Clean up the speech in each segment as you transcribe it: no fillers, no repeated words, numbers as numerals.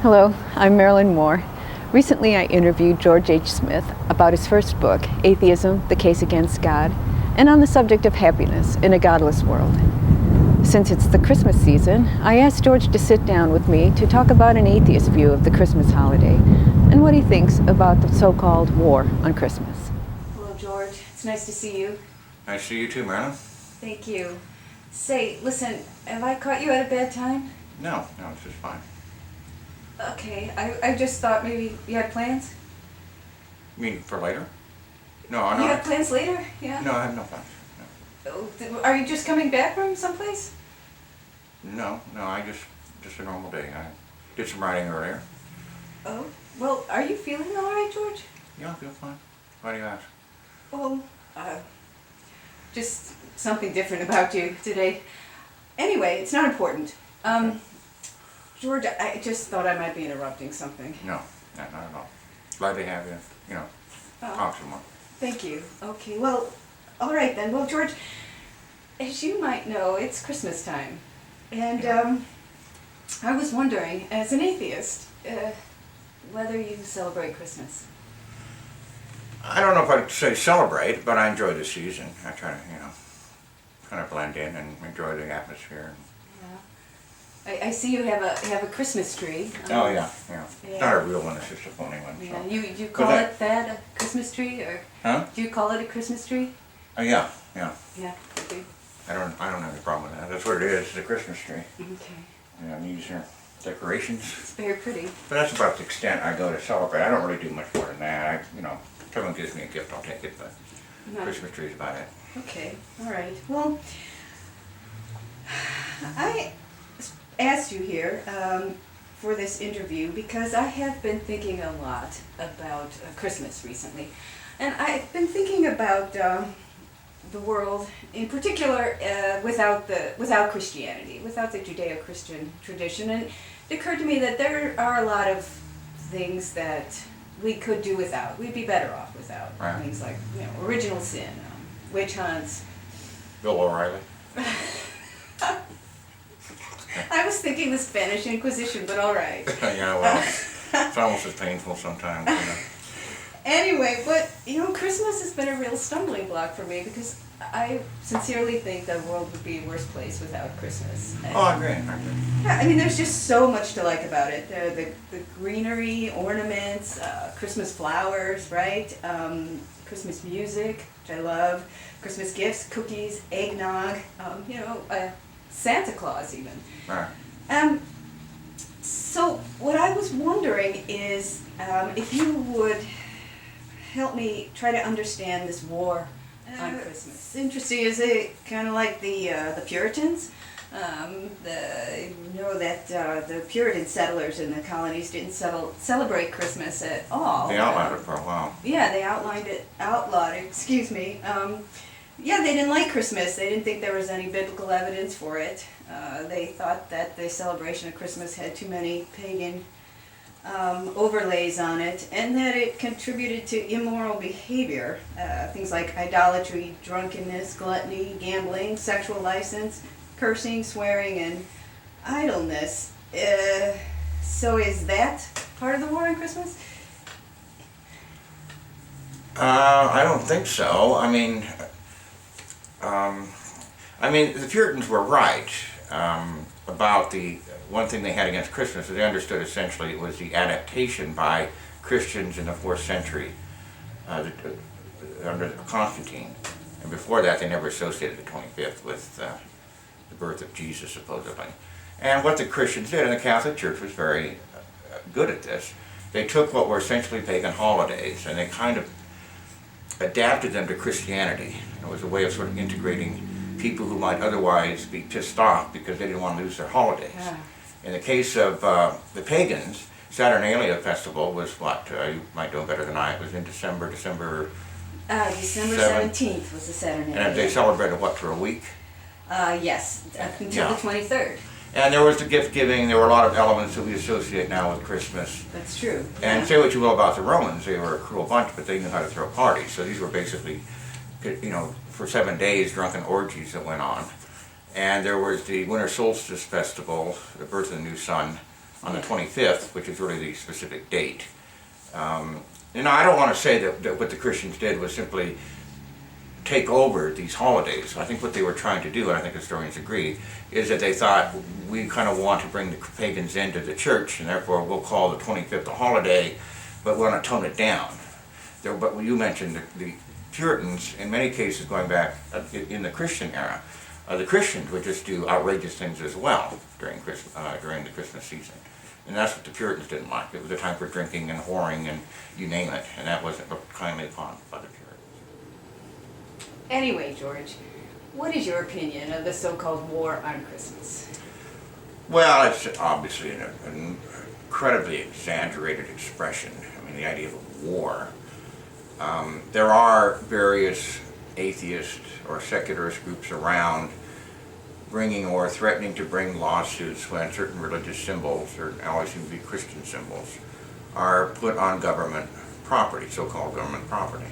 Hello, I'm Marilyn Moore. Recently I interviewed George H. Smith about his first book, Atheism, The Case Against God, and on the subject of happiness in a godless world. Since it's the Christmas season, I asked George to sit down with me to talk about an atheist view of the Christmas holiday and what he thinks about the so-called war on Christmas. Hello, George. It's nice to see you. Nice to see you too, Marilyn. Thank you. Say, listen, have I caught you at a bad time? No, it's just fine. Okay, I just thought maybe you had plans? You mean for later? No, You have plans later? Yeah? No, I have no plans. Oh, are you just coming back from someplace? No, just a normal day. I did some writing earlier. Oh, well, are you feeling all right, George? Yeah, I feel fine. Why do you ask? Well, just something different about you today. Anyway, it's not important. George, I just thought I might be interrupting something. No, not at all. Glad to have you, talk some more. Thank you. Okay, well, all right then. Well, George, as you might know, it's Christmas time. And I was wondering, as an atheist, whether you celebrate Christmas. I don't know if I'd say celebrate, but I enjoy the season. I try to, kind of blend in and enjoy the atmosphere. Yeah. I see you have a Christmas tree. Oh, yeah. It's not a real one, it's just a phony one. Yeah. So. You call it that, a Christmas tree, or Huh? do you call it a Christmas tree? Yeah. Yeah, you do. I don't have any problem with that. That's what it is, it's a Christmas tree. Okay. And these are decorations. It's very pretty. But that's about the extent I go to celebrate. I don't really do much more than that. If someone gives me a gift, I'll take it, but No. Christmas tree is about it. Okay, all right. Well, I asked you here for this interview because I have been thinking a lot about Christmas recently. And I've been thinking about the world, in particular, without Christianity, without the Judeo-Christian tradition. And it occurred to me that there are a lot of things that we could do without. We'd be better off without. Right. Things like, original sin, witch hunts. Bill O'Reilly. I was thinking the Spanish Inquisition, but all right. Yeah, well, it's almost as painful sometimes. Anyway, but Christmas has been a real stumbling block for me because I sincerely think the world would be a worse place without Christmas. And, I agree. yeah, there's just so much to like about it. The greenery, ornaments, Christmas flowers, right? Christmas music, which I love. Christmas gifts, cookies, eggnog, Santa Claus even. Right. So what I was wondering is if you would help me try to understand this war on Christmas. It's interesting, is it kind of like the Puritans? The Puritan settlers in the colonies didn't celebrate Christmas at all. They outlawed it for a while. Yeah, they outlawed it, excuse me. Yeah, they didn't like Christmas. They didn't think there was any biblical evidence for it. They thought that the celebration of Christmas had too many pagan overlays on it, and that it contributed to immoral behavior. Things like idolatry, drunkenness, gluttony, gambling, sexual license, cursing, swearing, and idleness. So is that part of the war on Christmas? I don't think so. The Puritans were right about the one thing they had against Christmas. They understood essentially it was the adaptation by Christians in the 4th century under Constantine. And before that, they never associated the 25th with the birth of Jesus, supposedly. And what the Christians did, and the Catholic Church was very good at this, they took what were essentially pagan holidays and they kind of adapted them to Christianity. It was a way of sort of integrating people who might otherwise be pissed off because they didn't want to lose their holidays. Yeah. In the case of the pagans, Saturnalia Festival was what, you might know better than I, it was in December December 17th was the Saturnalia. And they celebrated what, for a week? Yes, up until the 23rd. And there was the gift giving, there were a lot of elements that we associate now with Christmas. That's true. And say what you will about the Romans, they were a cruel bunch, but they knew how to throw parties. So these were basically, for 7 days, drunken orgies that went on. And there was the Winter Solstice Festival, the birth of the new sun, on the 25th, which is really the specific date. I don't want to say that what the Christians did was simply take over these holidays. I think what they were trying to do, and I think historians agree, is that they thought we kind of want to bring the pagans into the church, and therefore we'll call the 25th a holiday, but we want to tone it down. But when you mentioned the Puritans, in many cases going back in the Christian era, the Christians would just do outrageous things as well during the Christmas season. And that's what the Puritans didn't like. It was a time for drinking and whoring and you name it, and that wasn't looked kindly upon by the Puritans. Anyway, George, what is your opinion of the so-called war on Christmas? Well, it's obviously an incredibly exaggerated expression. I mean, the idea of a war. There are various atheist or secularist groups around bringing or threatening to bring lawsuits when certain religious symbols, or always seem to be Christian symbols, are put on government property, so-called government property.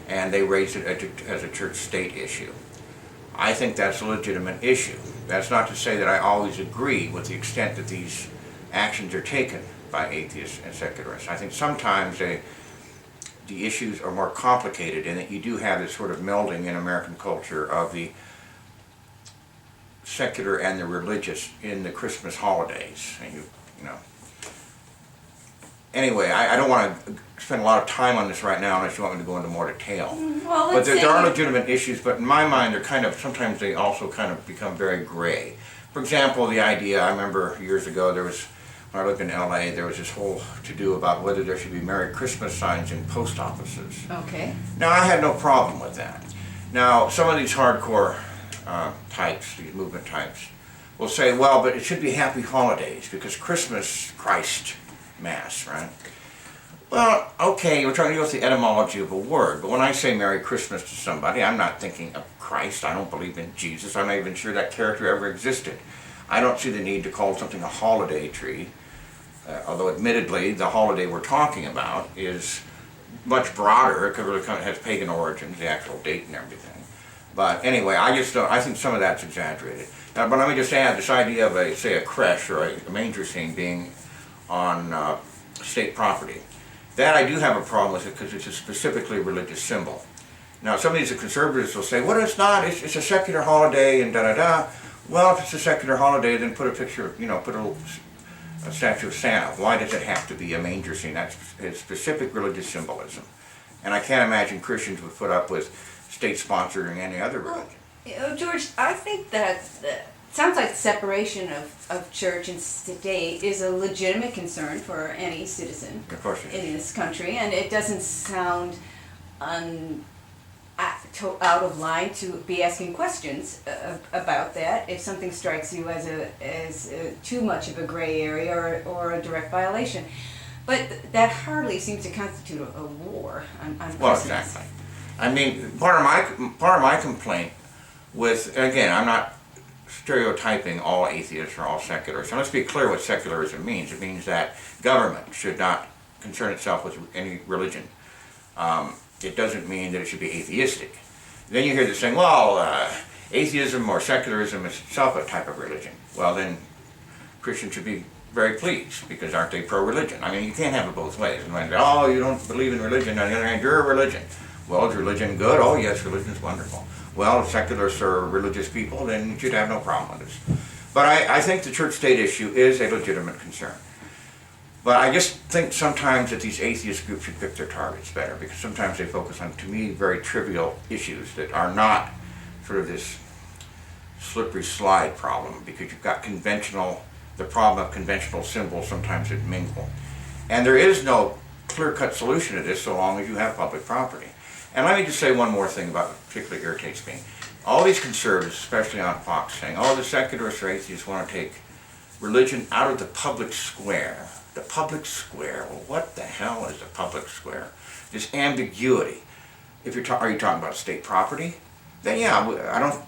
And they raise it as a church-state issue. I think that's a legitimate issue. That's not to say that I always agree with the extent that these actions are taken by atheists and secularists. I think sometimes the issues are more complicated in that you do have this sort of melding in American culture of the secular and the religious in the Christmas holidays. And you know. Anyway, I don't want to spend a lot of time on this right now unless you want me to go into more detail. Well, But there are legitimate issues, but in my mind, they're kind of, sometimes they also kind of become very gray. For example, the idea, I remember years ago, when I lived in LA, there was this whole to-do about whether there should be Merry Christmas signs in post offices. Okay. Now, I had no problem with that. Now, some of these hardcore types, these movement types, will say, well, but it should be Happy Holidays, because Christmas, Christ, Mass, right? Well, okay, we're trying to deal with the etymology of a word, but when I say Merry Christmas to somebody, I'm not thinking of Christ. I don't believe in Jesus. I'm not even sure that character ever existed. I don't see the need to call something a holiday tree, although admittedly the holiday we're talking about is much broader. It really kind of has pagan origins, the actual date and everything. But anyway, I think some of that's exaggerated. But let me just add this idea of say a creche or a manger scene being on state property. That I do have a problem with it because it's a specifically religious symbol. Now some of these conservatives will say, well, it's not, it's a secular holiday and da-da-da. Well, if it's a secular holiday, then put a picture, put a statue of Santa. Why does it have to be a manger scene? That's specific religious symbolism. And I can't imagine Christians would put up with state sponsoring any other religion. George, I think that sounds like separation of church and state is a legitimate concern for any citizen Of course it is. in this country, and it doesn't sound out of line to be asking questions about that if something strikes you as too much of a gray area or a direct violation. But that hardly seems to constitute a war on Well, Christmas. exactly. I mean, part of my complaint with, again, I'm not stereotyping all atheists or all secularists. So let's be clear what secularism means. It means that government should not concern itself with any religion. It doesn't mean that it should be atheistic. Then you hear this saying, well, atheism or secularism is itself a type of religion. Well, then Christians should be very pleased, because aren't they pro-religion? I mean, you can't have it both ways. And when they say, oh, you don't believe in religion, on the other hand, you're a religion. Well, is religion good? Oh, yes, religion is wonderful. Well, if secularists are religious people, then you should have no problem with this. But I think the church-state issue is a legitimate concern. But I just think sometimes that these atheist groups should pick their targets better, because sometimes they focus on, to me, very trivial issues that are not sort of this slippery slide problem, because you've got the problem of conventional symbols sometimes that mingle. And there is no clear-cut solution to this so long as you have public property. And let me just say one more thing about what particularly irritates me. All these conservatives, especially on Fox, saying, oh, the secularists or atheists want to take religion out of the public square. The public square. Well, what the hell is the public square? This ambiguity. If are you talking about state property? Then yeah,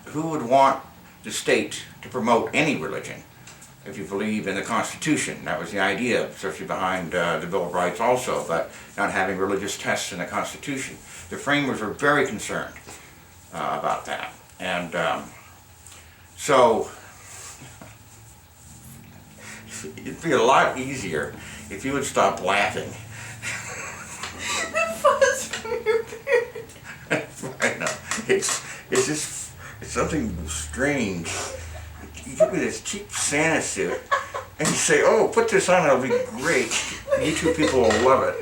who would want the state to promote any religion? If you believe in the Constitution, that was the idea, especially behind the Bill of Rights also, but not having religious tests in the Constitution. The framers were very concerned about that. And so, it'd be a lot easier if you would stop laughing. The fuzz from your beard. I know. It's just it's something strange. You give me this cheap Santa suit, and you say, "Oh, put this on; it'll be great. You two people will love it."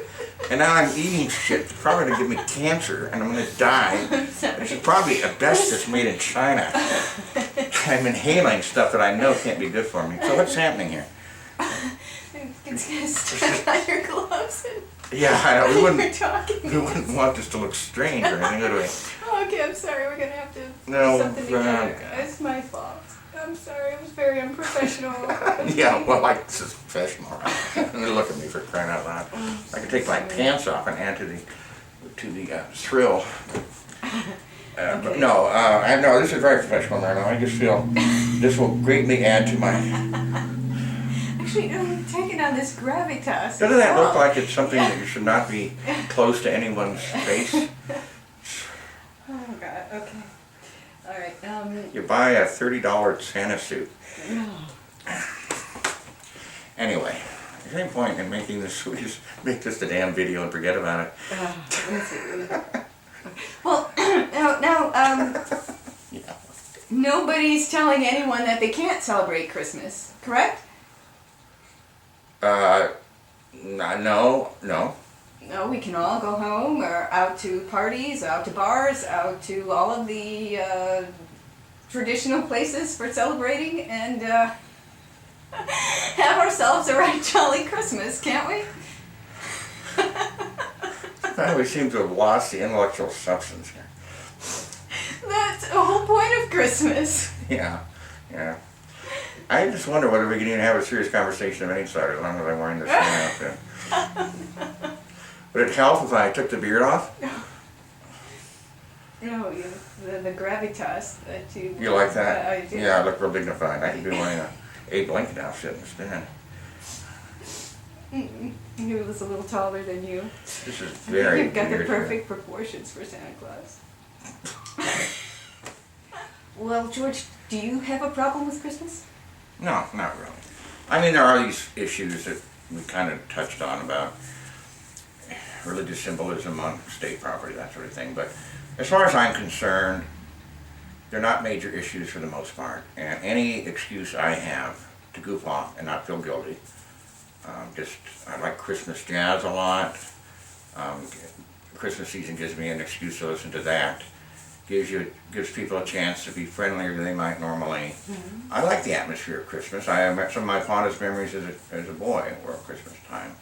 And now I'm eating shit. It's probably gonna give me cancer, and I'm gonna die. It's probably asbestos made in China. I'm inhaling stuff that I know can't be good for me. So what's happening here? It's gonna stuck on your gloves. Yeah, I know. You're talking. We wouldn't want this to look strange or anything, would we? Oh, okay, I'm sorry. We're gonna have to No, put something together. It's my fault. I'm sorry. It was very unprofessional. Yeah, well, this is professional. Right? Look at me for crying out loud. I could take my pants off and add to the thrill. But no, this is very professional right now. I just feel this will greatly add to my. Actually, I'm taking on this gravitas. Doesn't that look like it's something that you should not be close to anyone's face? Oh God. Okay. All right. You buy a $30 Santa suit. Now. Anyway, there's any point in making this. We just make this the damn video and forget about it. Well, now, Yeah. nobody's telling anyone that they can't celebrate Christmas, correct? No. No, we can all go home or out to parties, out to bars, out to all of the traditional places for celebrating and have ourselves a right jolly Christmas, can't we? We seem to have lost the intellectual substance here. That's the whole point of Christmas. Yeah. I just wonder whether we can even have a serious conversation of any sort as long as I'm wearing this Santa outfit. Would it help if I took the beard off? No, the gravitas that you... You like that? I do. Yeah, I look real dignified. I could be wearing a Abe Lincoln outfit instead. He was a little taller than you. This is I think very you've got the weird. perfect proportions for Santa Claus. Well, George, do you have a problem with Christmas? No, not really. I mean, there are these issues that we kind of touched on about religious symbolism on state property, that sort of thing. But as far as I'm concerned, they're not major issues for the most part. And any excuse I have to goof off and not feel guilty. I like Christmas jazz a lot. Christmas season gives me an excuse to listen to that. Gives people a chance to be friendlier than they might normally. Mm-hmm. I like the atmosphere of Christmas. Some of my fondest memories as a boy were at Christmas time.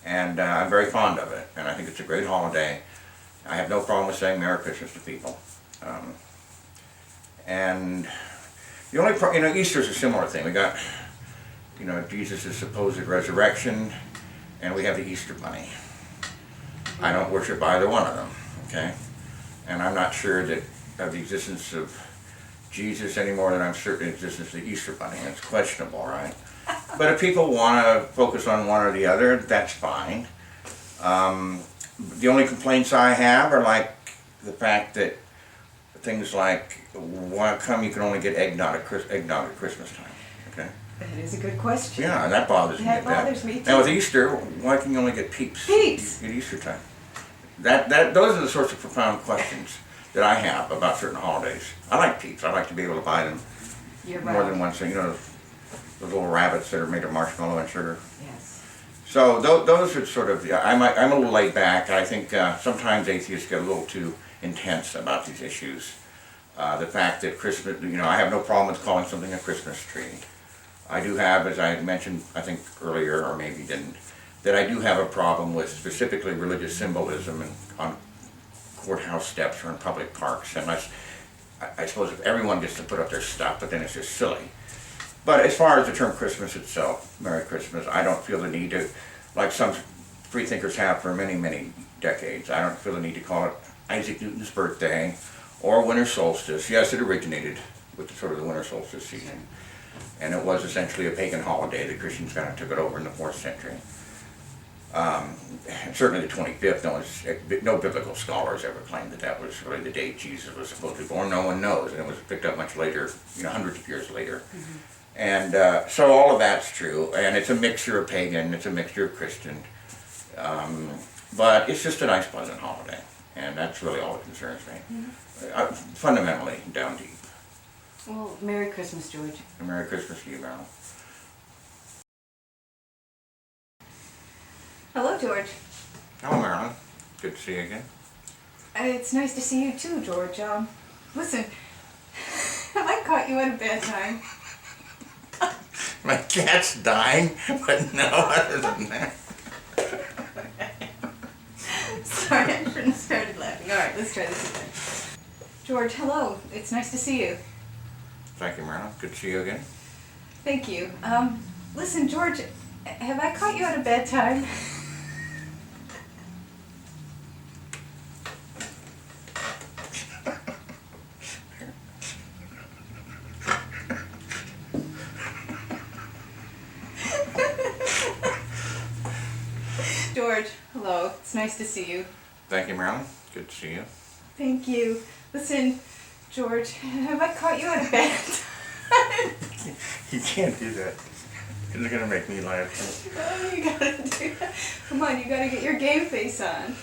And I'm very fond of it. And I think it's a great holiday. I have no problem with saying Merry Christmas to people. And the only Easter's a similar thing. We got, Jesus' supposed resurrection, and we have the Easter Bunny. I don't worship either one of them, okay? And I'm not sure that of the existence of Jesus any more than I'm certain of the existence of the Easter Bunny. It's questionable, right? But if people want to focus on one or the other, that's fine. The only complaints I have are like the fact that things like, why come you can only get eggnog at Christmas time, okay? That is a good question. Yeah, that bothers me. That bothers me too. Now with Easter, why can you only get peeps? Peeps! At Easter time. Those are the sorts of profound questions that I have about certain holidays. I like peeps. I like to be able to buy them more than once. Those little rabbits that are made of marshmallow and sugar. Yes. So those are sort of, I'm a little laid back. I think sometimes atheists get a little too intense about these issues. The fact that Christmas, I have no problem with calling something a Christmas tree. I do have, as I mentioned, I think earlier, or maybe didn't, that I do have a problem with specifically religious symbolism on courthouse steps or in public parks. And I suppose if everyone gets to put up their stuff, but then it's just silly. But as far as the term Christmas itself, Merry Christmas, I don't feel the need to, like some freethinkers have for many, many decades, I don't feel the need to call it Isaac Newton's birthday or winter solstice. Yes, it originated with the winter solstice season. And it was essentially a pagan holiday. The Christians kind of took it over in the 4th century. Certainly the 25th, no biblical scholars ever claimed that was really the day Jesus was supposed to be born. No one knows, and it was picked up much later, hundreds of years later. Mm-hmm. And so all of that's true, and it's a mixture of pagan, it's a mixture of Christian, but it's just a nice, pleasant holiday, and that's really all that concerns me. Fundamentally, down deep. Well, Merry Christmas, George. And Merry Christmas to you, Marilyn. Hello, George. Hello, Marilyn. Good to see you again. It's nice to see you too, George. Listen, have I caught you at a bad time? My cat's dying, but no, other than that. Sorry, I shouldn't have started laughing. All right, let's try this again. George, hello. It's nice to see you. Thank you, Marilyn. Good to see you again. Thank you. Listen, George, have I caught you at a bad time? George, hello. It's nice to see you. Thank you, Marilyn. Good to see you. Thank you. Listen, George, have I caught you at a bad time? You can't do that. It's gonna make me laugh. Oh, you gotta do that. Come on, you gotta get your game face on.